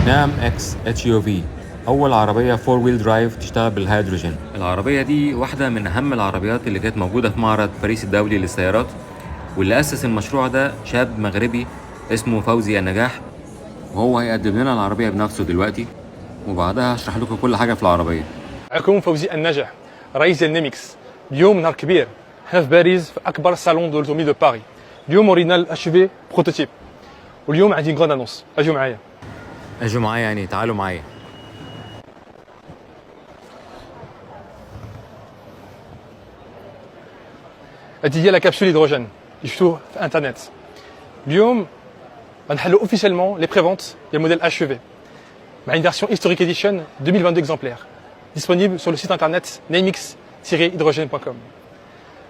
نعم اكس اتش يو في، اول عربيه 4 ويل درايف تشتغل بالهيدروجين. العربيه دي واحده من اهم العربيات اللي كانت موجوده في معرض باريس الدولي للسيارات، واللي اسس المشروع ده شاب مغربي اسمه فوزي النجاح، وهو هيقدم لنا العربيه بنفسه دلوقتي، وبعدها هشرح لكم كل حاجه في العربيه. معكم فوزي النجاح، رئيس ديال نيميكس. اليوم نهار كبير، حنا في باريس في اكبر صالون دو لوتومي دو باري. اليوم ورينا الاتش في بروتوتيب، واليوم عندي غران انونس. اجوا معايا. اجوا معايا يعني تعالوا معايا. هذه هي لا كابسول هيدروجين اللي شفتوه في انترنت. اليوم غنحلوا اوفيسيلمون لي بريفونت ديال موديل اتش في مع une version historique edition 2022 exemplaires disponible sur le site internet namix-hydrogen.com.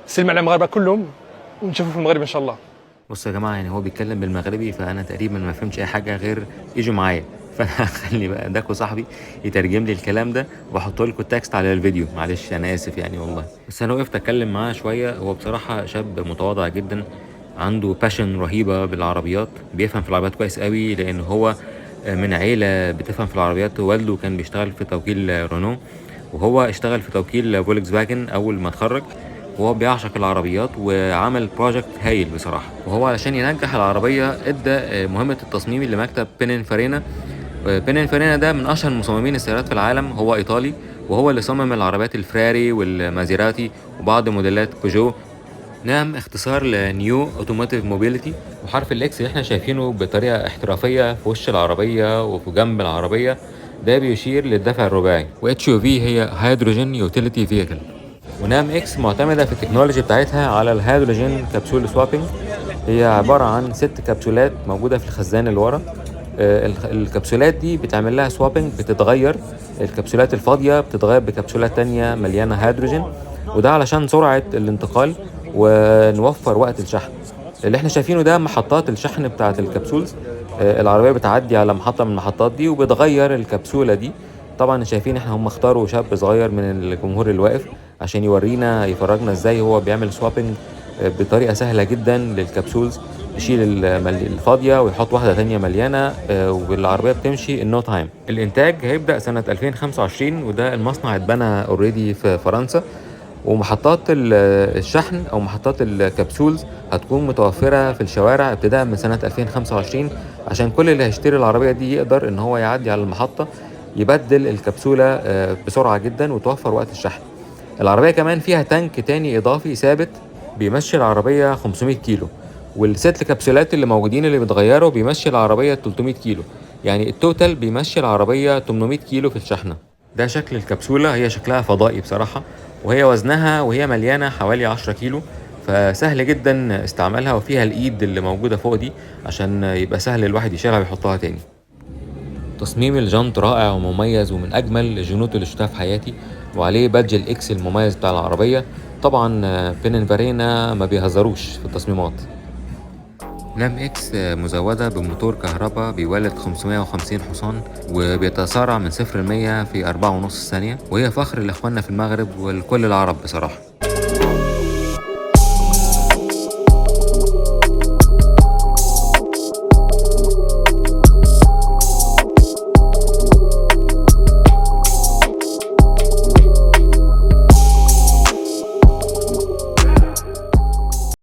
سلم على المغاربه كلهم ونشوفوا في المغرب ان شاء الله. بصوا يا جماعه، يعني هو بيتكلم بالمغربي، فانا تقريبا ما فهمتش اي حاجه غير اجوا معايا، فانا هخلي بقى داكو صاحبي يترجم لي الكلام ده وبحط لكم التكست على الفيديو. معلش انا اسف يعني والله، بس انا وقفت اتكلم معاه شويه. هو بصراحه شاب متواضع جدا، عنده باشن رهيبه بالعربيات، بيفهم في العربيات كويس قوي لان هو من عيله بتفهم في العربيات. والده كان بيشتغل في توكيل رونو، وهو اشتغل في توكيل فولكس فاجن اول ما اتخرج، وهو بيعشق العربيات وعمل بروجكت هايل بصراحه. وهو علشان ينجح العربيه ادى مهمه التصميم لمكتب بينينفارينا. بينينفارينا ده من اشهر مصممين السيارات في العالم، هو ايطالي، وهو اللي صمم العربيات الفراري والمازيراتي وبعض موديلات بيجو. نعم اختصار لنيو اوتوموتيف موبيليتي، وحرف الاكس اللي احنا شايفينه بطريقه احترافيه في وش العربيه وفي جنب العربيه ده بيشير للدفع الرباعي. واتش يو في هي هيدروجين يوتيليتي فيكل. ونام اكس معتمده في التكنولوجي بتاعتها على الهيدروجين كبسول سوابينج. هي عباره عن 6 كبسولات موجوده في الخزان اللي ورا. الكبسولات دي بتعمل لها سوابينج، بتتغير. الكبسولات الفاضيه بتتغير بكبسولات تانية مليانه هيدروجين، وده علشان سرعه الانتقال ونوفر وقت الشحن. اللي احنا شايفينه ده محطات الشحن بتاعه الكبسولز. العربيه بتعدي على محطه من المحطات دي وبتغير الكبسوله دي. طبعا شايفين احنا هم اختاروا شاب صغير من الجمهور اللي واقف عشان يفرجنا ازاي هو بيعمل سوابنج بطريقه سهله جدا للكبسولز. يشيل الفاضيه ويحط واحده تانية مليانه، والعربيه بتمشي النو تايم. الانتاج هيبدا سنه 2025، وده المصنع اتبنى اوريدي في فرنسا. ومحطات الشحن او محطات الكبسولز هتكون متوفره في الشوارع ابتداء من سنه 2025، عشان كل اللي هيشتري العربيه دي يقدر ان هو يعدي على المحطه يبدل الكبسولة بسرعة جدا وتوفر وقت الشحن. العربية كمان فيها تانك تاني إضافي ثابت بيمشي العربية 500 كيلو، والست كبسولات اللي موجودين اللي بتغيروا بيمشي العربية 300 كيلو. يعني التوتال بيمشي العربية 800 كيلو في الشحنة. ده شكل الكبسولة، هي شكلها فضائي بصراحة، وهي وزنها وهي مليانة حوالي 10 كيلو، فسهل جدا استعمالها. وفيها الإيد اللي موجودة فوق دي عشان يبقى سهل الواحد يشيلها ويحطها تاني. تصميم الجنط رائع ومميز، ومن اجمل الجنوط اللي شفتها في حياتي، وعليه بادج الاكس المميز بتاع العربيه. طبعا بينينفارينا ما بيهزروش في التصميمات. نام اكس مزوده بموتور كهرباء بيولد 550 حصان، وبيتسارع من 0 ل 100 في 4.5 ثانيه، وهي فخر لاخواننا في المغرب ولكل العرب بصراحه.